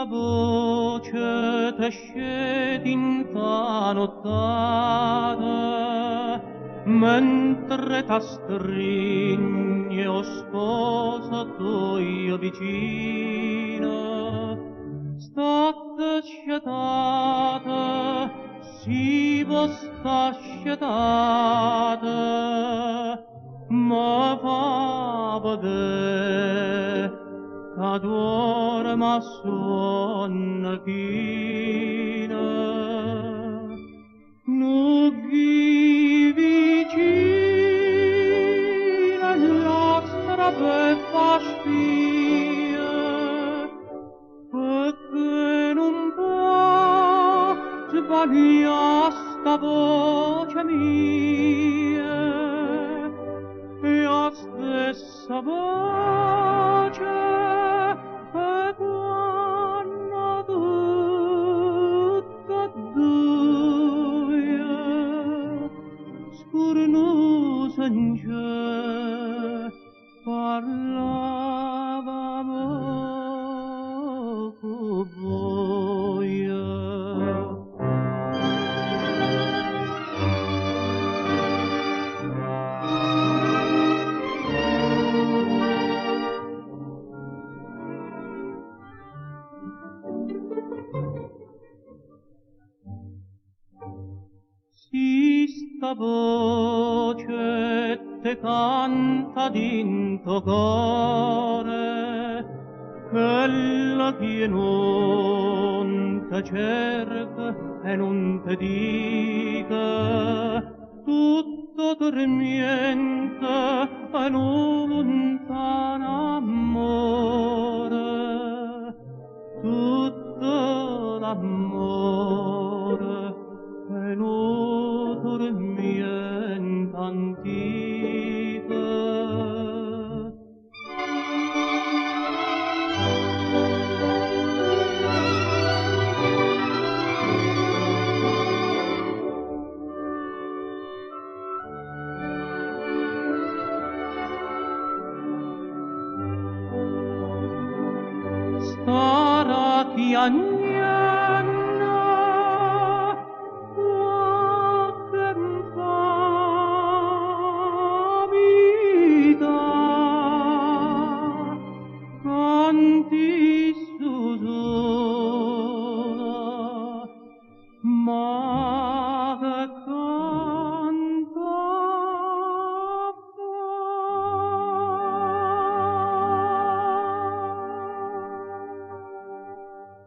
sta voce t'esce d'inta nottata, mentre t'astringe, o sposa tua vicina, state sciatata, si vostra sciatata, ma fa vedere che dorma sonno china. Nu ghi vicina nostra beffa spia, perché non può sbagliare sta voce mia, e a stessa voce e quando tutta due scurnosa in cielo parlavamo con voi. Si sta voce te canta d'into core, quella che non te cerca e non te dica, tutto dormiente e lontano amore, tutto l'amore e non dormiente antica. Starà chiagnana qualche vita, canti su